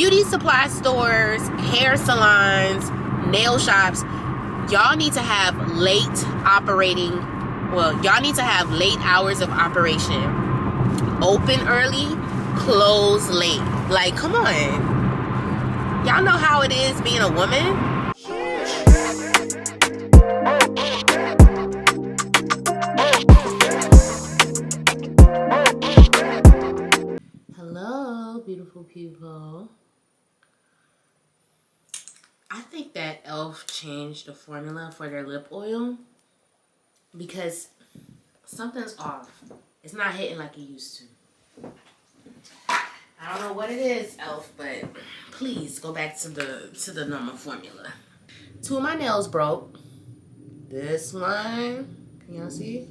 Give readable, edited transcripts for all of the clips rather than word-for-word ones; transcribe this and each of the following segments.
beauty supply stores, hair salons, nail shops, y'all need to have late hours of operation. Open early, close late. Like, come on. Y'all know how it is being a woman? Hello, beautiful people. I think that e.l.f. changed the formula for their lip oil because something's off. It's not hitting like it used to. I don't know what it is, e.l.f., but please go back to the normal formula. Two of my nails broke. This one, can y'all see?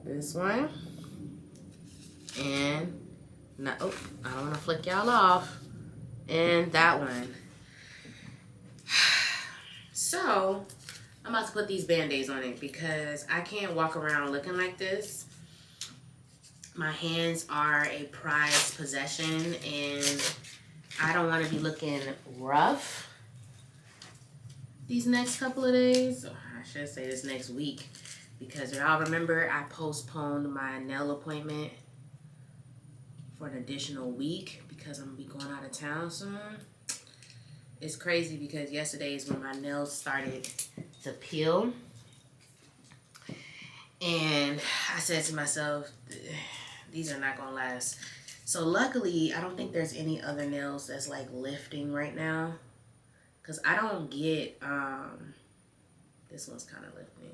This one. And, no, oh, I don't want to flick y'all off. And that one. So, I'm about to put these band-aids on it because I can't walk around looking like this. My hands are a prized possession and I don't want to be looking rough these next couple of days. Or I should say this next week, because y'all remember I postponed my nail appointment for an additional week because I'm going to be going out of town soon. It's crazy because yesterday is when my nails started to peel. And I said to myself, these are not going to last. So luckily, I don't think there's any other nails that's like lifting right now. Because I don't get, this one's kind of lifting.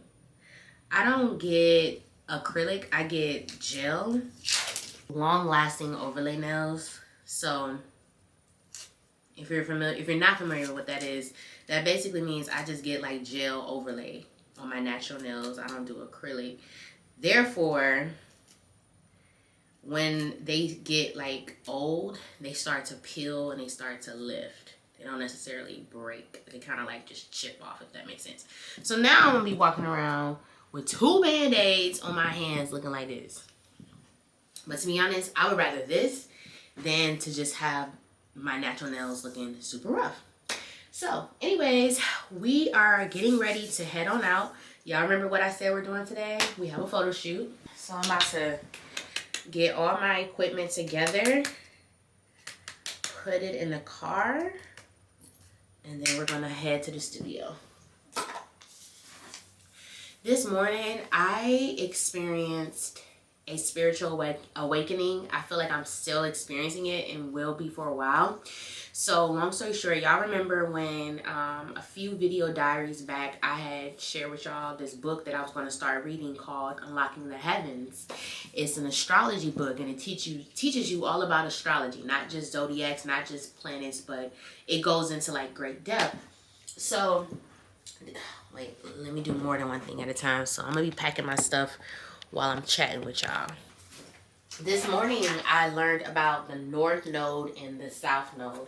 I don't get acrylic, I get gel. Long-lasting overlay nails. So if you're not familiar with what that is, that basically means I just get like gel overlay on my natural nails. I don't do acrylic. Therefore, when they get like old, they start to peel and they start to lift. They don't necessarily break. They kind of like just chip off, if that makes sense. So now I'm gonna be walking around with two band-aids on my hands looking like this. But to be honest, I would rather this than to just have my natural nails looking super rough. So anyways, we are getting ready to head on out. Y'all remember what I said we're doing today? We have a photo shoot. So I'm about to get all my equipment together, put it in the car, and then we're gonna head to the studio. This morning, I experienced a spiritual awakening. I feel like I'm still experiencing it and will be for a while. So long story short, y'all remember when a few video diaries back I had shared with y'all this book that I was going to start reading called Unlocking the Heavens. It's an astrology book and it teaches you all about astrology, not just zodiacs, not just planets, but it goes into like great depth. So wait, let me do more than one thing at a time. So I'm gonna be packing my stuff while I'm chatting with y'all. This morning, I learned about the North Node and the South Node.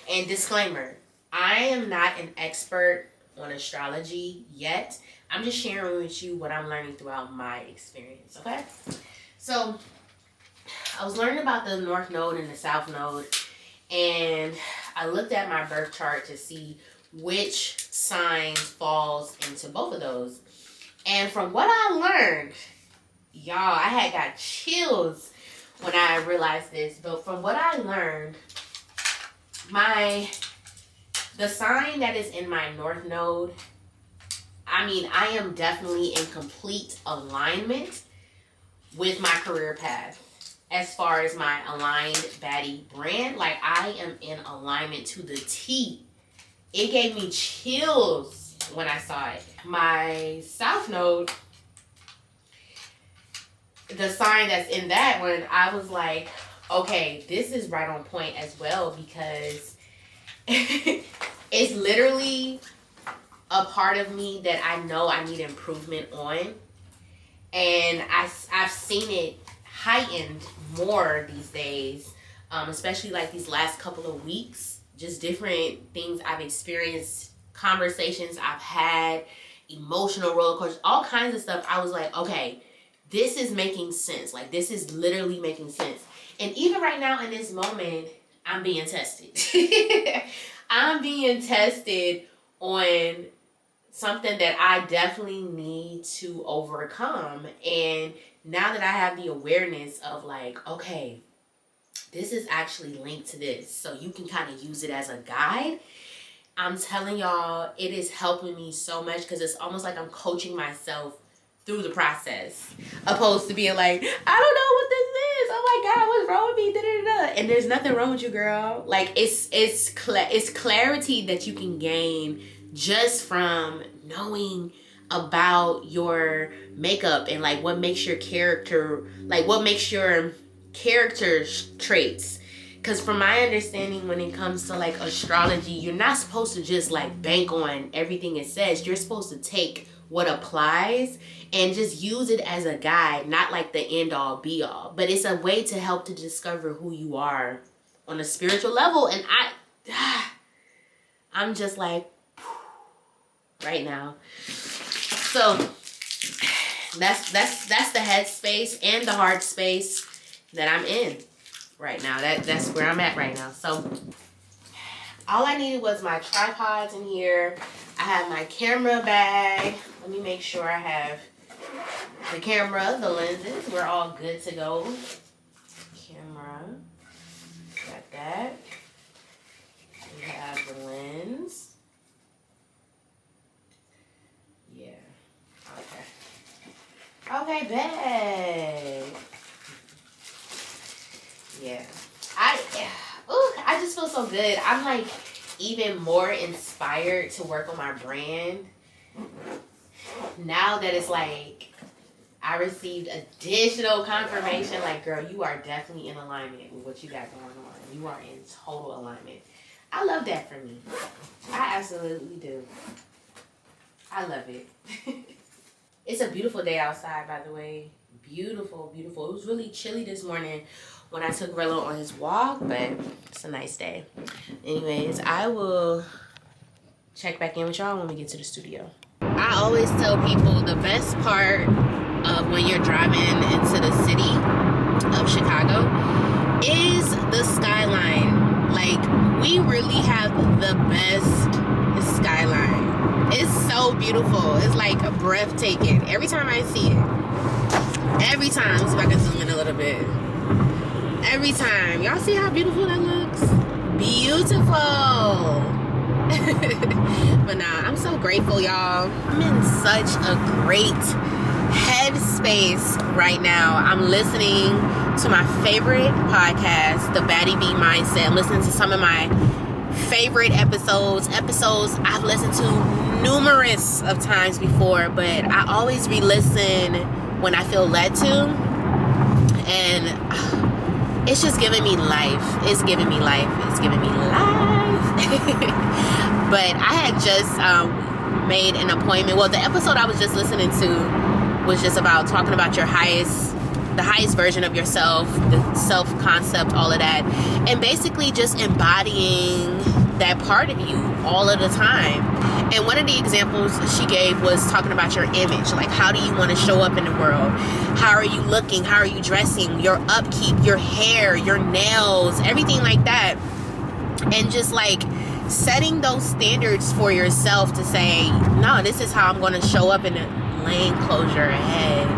And disclaimer, I am not an expert on astrology yet. I'm just sharing with you what I'm learning throughout my experience, okay? So, I was learning about the North Node and the South Node, and I looked at my birth chart to see which sign falls into both of those. And from what I learned, y'all, I had got chills when I realized this. But from what I learned, the sign that is in my North Node, I mean, I am definitely in complete alignment with my career path. As far as my Aligned.Baddie brand, like I am in alignment to the T. It gave me chills when I saw it. My South Node, the sign that's in that one, I was like, okay, this is right on point as well, because it's literally a part of me that I know I need improvement on. And I've seen it heightened more these days, especially like these last couple of weeks. Just different things I've experienced, conversations I've had, emotional roller coasters, all kinds of stuff. I was like, okay, this is making sense. Like, this is literally making sense. And even right now in this moment, I'm being tested. I'm being tested on something that I definitely need to overcome. And now that I have the awareness of like, okay, this is actually linked to this, so you can kind of use it as a guide. I'm telling y'all, it is helping me so much because it's almost like I'm coaching myself through the process, opposed to being like, I don't know what this is. Oh my God, what's wrong with me? Da-da-da-da. And there's nothing wrong with you, girl. Like it's clarity that you can gain just from knowing about your makeup and like what makes your character, like what makes your character traits. Because from my understanding, when it comes to like astrology, you're not supposed to just like bank on everything it says. You're supposed to take what applies and just use it as a guide, not like the end all be all, but it's a way to help to discover who you are on a spiritual level. And I'm just like right now. So that's the head space and the heart space that I'm in right now. That's where I'm at right now. So all I needed was my tripods in here. I have my camera bag. Let me make sure I have the camera, the lenses. We're all good to go. Camera. Got that. We have the lens. Yeah. Okay. Okay, babe. Yeah. I just feel so good. I'm like even more inspired to work on my brand now that it's like I received additional confirmation. Like, girl, you are definitely in alignment with what you got going on. You are in total alignment. I love that for me. I absolutely do. I love it. It's a beautiful day outside, by the way. Beautiful, beautiful. It was really chilly this morning when I took Rello on his walk, but it's a nice day. Anyways, I will check back in with y'all when we get to the studio. I always tell people the best part of when you're driving into the city of Chicago is the skyline. Like, we really have the best skyline. It's so beautiful. It's like breathtaking every time I see it. Every time. Let's see if I can zoom in a little bit. Every time. Y'all see how beautiful that looks? Beautiful. But nah, I'm so grateful, y'all. I'm in such a great headspace right now. I'm listening to my favorite podcast, the Baddie Bee Mindset. I'm listening to some of my favorite episodes I've listened to numerous of times before, but I always re-listen when I feel led to. And it's just giving me life. It's giving me life. It's giving me life. But I had just made an appointment. Well, the episode I was just listening to was just about talking about the highest version of yourself, the self-concept, all of that. And basically just embodying that part of you all of the time. And one of the examples she gave was talking about your image. Like, how do you want to show up in the world? How are you looking? How are you dressing? Your upkeep, your hair, your nails, everything like that. And just like setting those standards for yourself to say, no, this is how I'm going to show up in the lane. Close your head.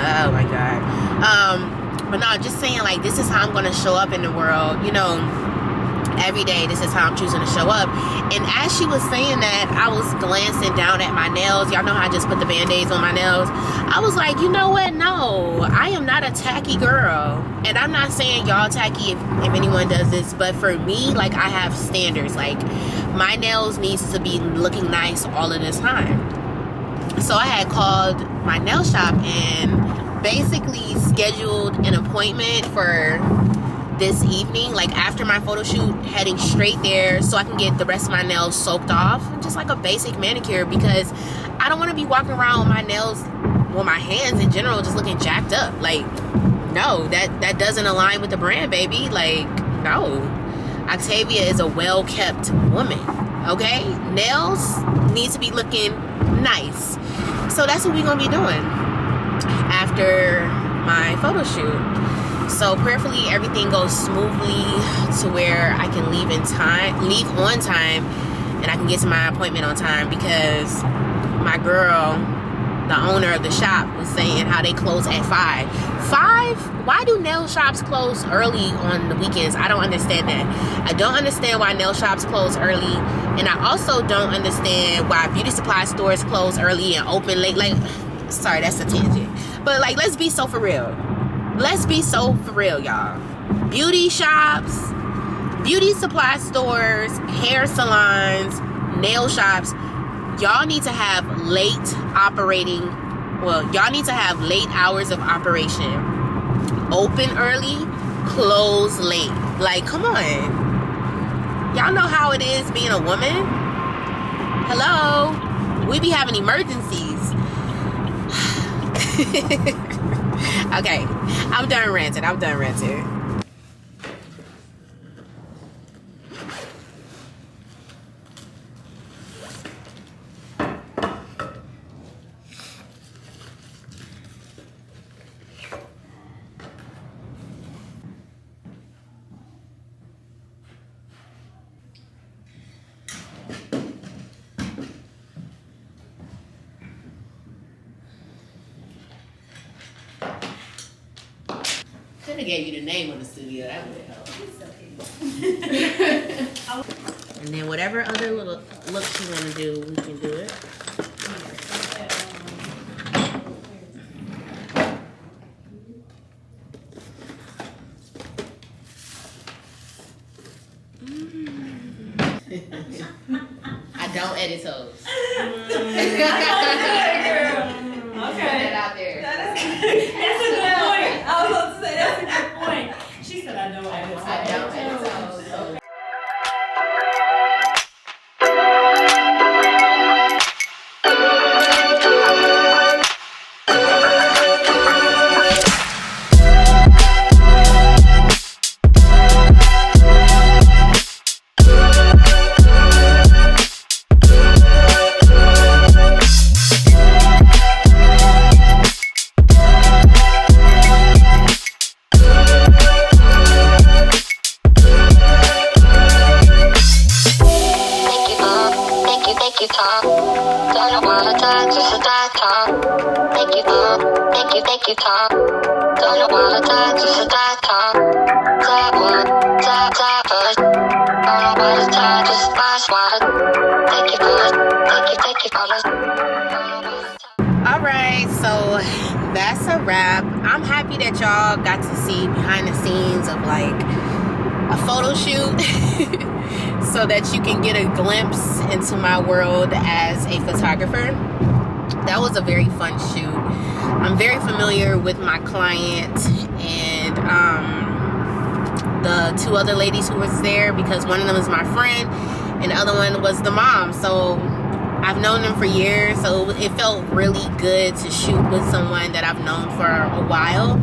Oh my God. But no, just saying like, this is how I'm going to show up in the world, you know, every day. This is how I'm choosing to show up. And as she was saying that, I was glancing down at my nails. Y'all know how I just put the band-aids on my nails. I was like, you know what? No, I am not a tacky girl. And I'm not saying y'all tacky if anyone does this, but for me, like, I have standards. Like, my nails needs to be looking nice all of the time. So I had called my nail shop and basically scheduled an appointment for this evening, like after my photo shoot, heading straight there so I can get the rest of my nails soaked off, just like a basic manicure, because I don't want to be walking around with my nails, well, my hands in general, just looking jacked up. Like, no, that doesn't align with the brand, baby. Like, no. Octavia is a well-kept woman, okay? Nails need to be looking nice. So that's what we're gonna be doing after my photo shoot. So prayerfully everything goes smoothly to where I can leave on time, and I can get to my appointment on time, because my girl, the owner of the shop, was saying how they close at 5. Why do nail shops close early on the weekends? I don't understand that. I don't understand why nail shops close early, and I also don't understand why beauty supply stores close early and open late. Like, sorry, that's a tangent, but like, let's be so for real. Let's be so for real, y'all. Beauty shops, beauty supply stores, hair salons, nail shops, y'all need to have late hours of operation. Open early, close late. Like, come on. Y'all know how it is being a woman? Hello? We be having emergencies. Okay, I'm done ranting. Could have gave you the name of the studio. That would have helped. And then whatever other little looks you want to do, we can do it. I don't edit toes. Okay. That out there. That's a good point. I was about to say that's a good point. She said I don't edit toes. I don't edit toes. Alright, so that's a wrap. I'm happy that y'all got to see behind the scenes of like a photo shoot so that you can get a glimpse into my world as a photographer. That was a very fun shoot. I'm very familiar with my client and the two other ladies who was there, because one of them is my friend and the other one was the mom. So I've known them for years, so it felt really good to shoot with someone that I've known for a while.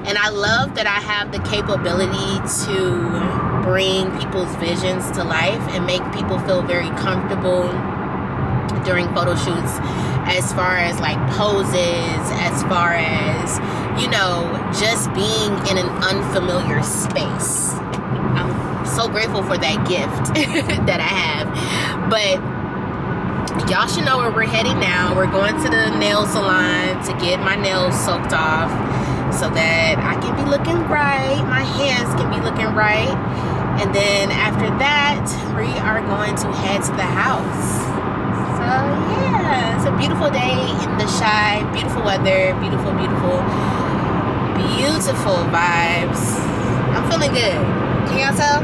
And I love that I have the capability to bring people's visions to life and make people feel very comfortable during photo shoots, as far as like poses, as far as, you know, just being in an unfamiliar space. I'm so grateful for that gift that I have. But y'all should know where we're heading now. We're going to the nail salon to get my nails soaked off so that I can be looking right, my hands can be looking right. And then after that, we are going to head to the house. So yeah, it's a beautiful day in the Chi, beautiful weather, beautiful vibes. I'm feeling good. Can y'all tell?